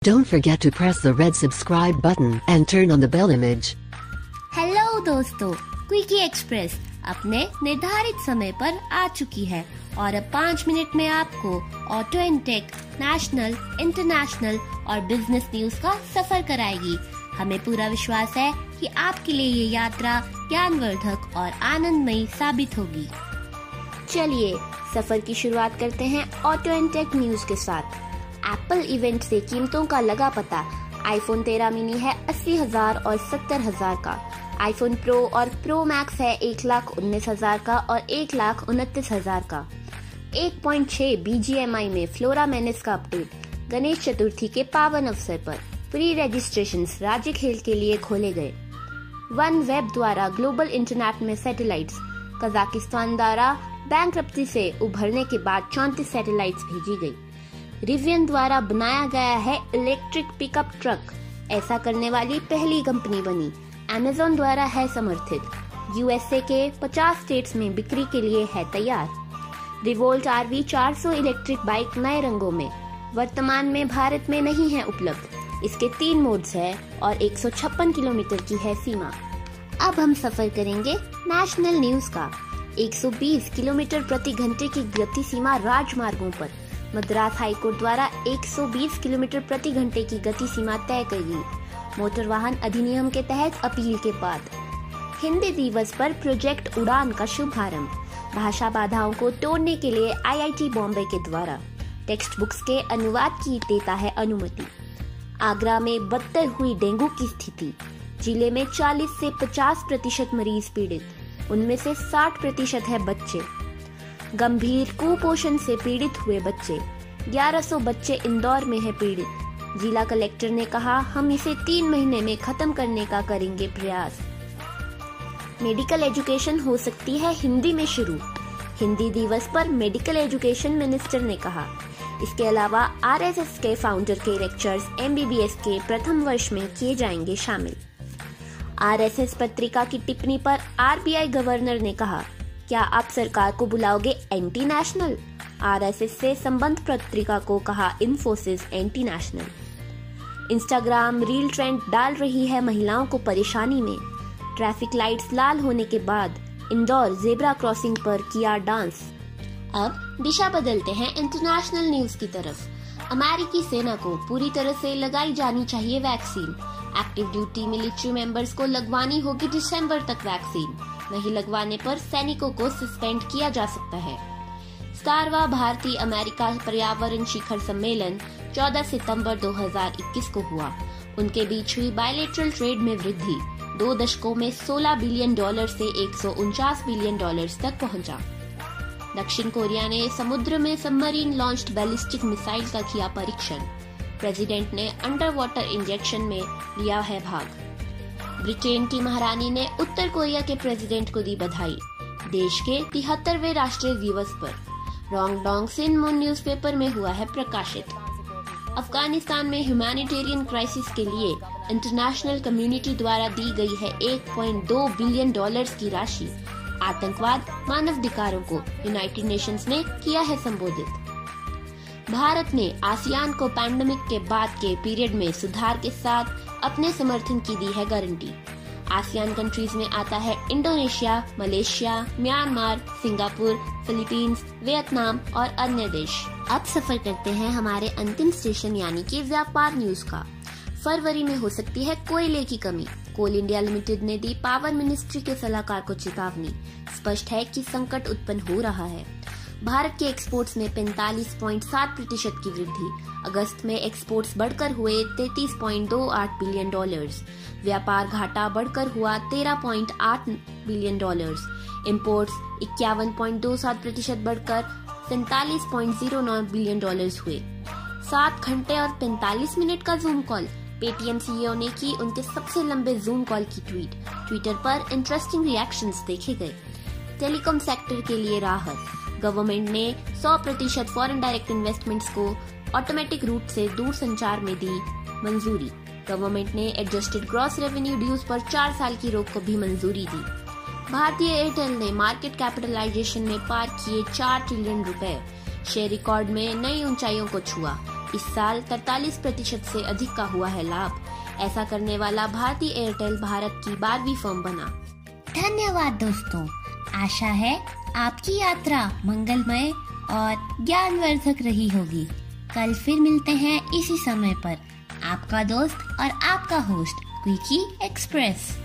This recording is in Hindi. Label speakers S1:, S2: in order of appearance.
S1: Don't forget to press the red subscribe button and turn on the bell image.
S2: Hello दोस्तों, क्विकी एक्सप्रेस अपने निर्धारित समय पर आ चुकी है और अब 5 मिनट में आपको auto and tech, national, international और बिजनेस न्यूज का सफर कराएगी। हमें पूरा विश्वास है कि आपके लिए ये यात्रा ज्ञानवर्धक और आनंदमयी साबित होगी। चलिए सफर की शुरुआत करते हैं ऑटो एंड टेक न्यूज के साथ। एप्पल इवेंट से कीमतों का लगा पता। आईफोन 13 मिनी है 80,000 और 70,000 का। आईफोन प्रो और प्रो मैक्स है 1,19,000 का और 1,29,000 का। 1.6 BGMI में फ्लोरा मैनेस का अपडेट। गणेश चतुर्थी के पावन अवसर पर प्री रजिस्ट्रेशन राज्य खेल के लिए खोले गए। वन वेब द्वारा ग्लोबल इंटरनेट में सैटेलाइट्स। कजाकिस्तान द्वारा बैंकरप्सी से उभरने के बाद 34 सैटेलाइट्स भेजी गई। रिवियन द्वारा बनाया गया है इलेक्ट्रिक पिकअप ट्रक। ऐसा करने वाली पहली कंपनी बनी। अमेज़न द्वारा है समर्थित। यूएसए के 50 स्टेट्स में बिक्री के लिए है तैयार। रिवोल्ट RV 400 इलेक्ट्रिक बाइक नए रंगों में वर्तमान में भारत में नहीं है उपलब्ध। इसके 3 मोड्स है और 156 किलोमीटर की है सीमा। अब हम सफर करेंगे नेशनल न्यूज का। 120 किलोमीटर प्रति घंटे की गति सीमा राजमार्गों पर। मद्रास हाईकोर्ट द्वारा 120 किलोमीटर प्रति घंटे की गति सीमा तय की गई। मोटर वाहन अधिनियम के तहत अपील के बाद। हिंदी दिवस पर प्रोजेक्ट उड़ान का शुभारंभ। भाषा बाधाओं को तोड़ने के लिए IIT बॉम्बे के द्वारा टेक्स्ट बुक्स के अनुवाद की देता है अनुमति। आगरा में बदतर हुई डेंगू की स्थिति। जिले में 40 से 50% मरीज पीड़ित, उनमें से 60% है बच्चे। गंभीर कुपोषण से पीड़ित हुए बच्चे। 1100 बच्चे इंदौर में है पीड़ित। जिला कलेक्टर ने कहा, हम इसे 3 महीने में खत्म करने का करेंगे प्रयास। मेडिकल एजुकेशन हो सकती है हिंदी में शुरू। हिंदी दिवस पर मेडिकल एजुकेशन मिनिस्टर ने कहा। इसके अलावा RSS के फाउंडर के लेक्चर्स MBBS के प्रथम वर्ष में किए जाएंगे शामिल। RSS पत्रिका की टिप्पणी पर RBI गवर्नर ने कहा, क्या आप सरकार को बुलाओगे एंटी नेशनल? RSS से संबंध पत्रिका को कहा Infosys anti national. Instagram reel trend डाल रही है महिलाओं को परेशानी में। ट्रैफिक लाइट्स लाल होने के बाद इंदौर जेब्रा क्रॉसिंग पर किया डांस। अब दिशा बदलते हैं इंटरनेशनल न्यूज की तरफ। अमेरिकी सेना को पूरी तरह से लगाई जानी चाहिए vaccine. Active duty military members को लगवानी होगी दिसंबर तक वैक्सीन। नहीं लगवाने पर सैनिकों को सस्पेंड किया जा सकता है। 17वां भारतीय अमेरिका पर्यावरण शिखर सम्मेलन 14 सितंबर 2021 को हुआ। उनके बीच हुई बायलैटरल ट्रेड में वृद्धि 2 दशकों में $16 बिलियन से $149 बिलियन तक पहुंचा। दक्षिण कोरिया ने समुद्र में सबमरीन लॉन्च्ड बैलिस्टिक मिसाइल का किया परीक्षण। प्रेसिडेंट ने अंडर वाटर इंजेक्शन में लिया है भाग। ब्रिटेन की महारानी ने उत्तर कोरिया के प्रेसिडेंट को दी बधाई। देश के 73वें राष्ट्रीय दिवस पर रोंगडोंग सिनमून न्यूज़पेपर में हुआ है प्रकाशित। अफगानिस्तान में ह्यूमैनिटेरियन क्राइसिस के लिए इंटरनेशनल कम्युनिटी द्वारा दी गई है $1.2 बिलियन की राशि। आतंकवाद, मानवाधिकारों को यूनाइटेड नेशंस ने किया है संबोधित। भारत ने आसियान को पैंडेमिक के बाद के पीरियड में सुधार के साथ अपने समर्थन की दी है गारंटी। आसियान कंट्रीज में आता है Indonesia, Malaysia, Myanmar, Singapore, Philippines, Vietnam और अन्य देश। अब सफर करते हैं हमारे अंतिम स्टेशन यानी कि व्यापार न्यूज का। फरवरी में हो सकती है कोयले की कमी। कोल इंडिया लिमिटेड ने दी पावर मिनिस्ट्री के सलाहकार को चेतावनी। स्पष्ट है कि संकट उत्पन्न हो रहा है। भारत के एक्सपोर्ट्स में 45.7% की वृद्धि। अगस्त में एक्सपोर्ट्स बढ़कर हुए $33.28 बिलियन। व्यापार घाटा बढ़कर हुआ $13.8 बिलियन। इंपोर्ट्स 51.27% बढ़कर $47.09 बिलियन हुए। 7 घंटे और 45 मिनट का जूम कॉल। पेटीएम CEO ने की उनके सबसे लंबे जूम कॉल की ट्वीट। ट्विटर पर इंटरेस्टिंग रिएक्शंस देखे गए। टेलीकॉम सेक्टर के लिए राहत। गवर्नमेंट ने 100% फॉरेन डायरेक्ट इन्वेस्टमेंट्स को ऑटोमेटिक रूट से दूर संचार में दी मंजूरी। गवर्नमेंट ने एडजस्टेड ग्रॉस रेवेन्यू ड्यूज पर 4 साल की रोक को भी मंजूरी दी। भारतीय एयरटेल ने मार्केट कैपिटलाइजेशन में पार किए $4 ट्रिलियन। शेयर रिकॉर्ड में नई ऊंचाइयों को छुआ। इस साल 43% से अधिक का हुआ है लाभ। ऐसा करने वाला भारतीय एयरटेल भारत की 12वीं फर्म बना। धन्यवाद दोस्तों। आशा है आपकी यात्रा मंगलमय और ज्ञानवर्धक रही होगी। कल फिर मिलते हैं इसी समय पर। आपका दोस्त और आपका होस्ट क्विकी एक्सप्रेस।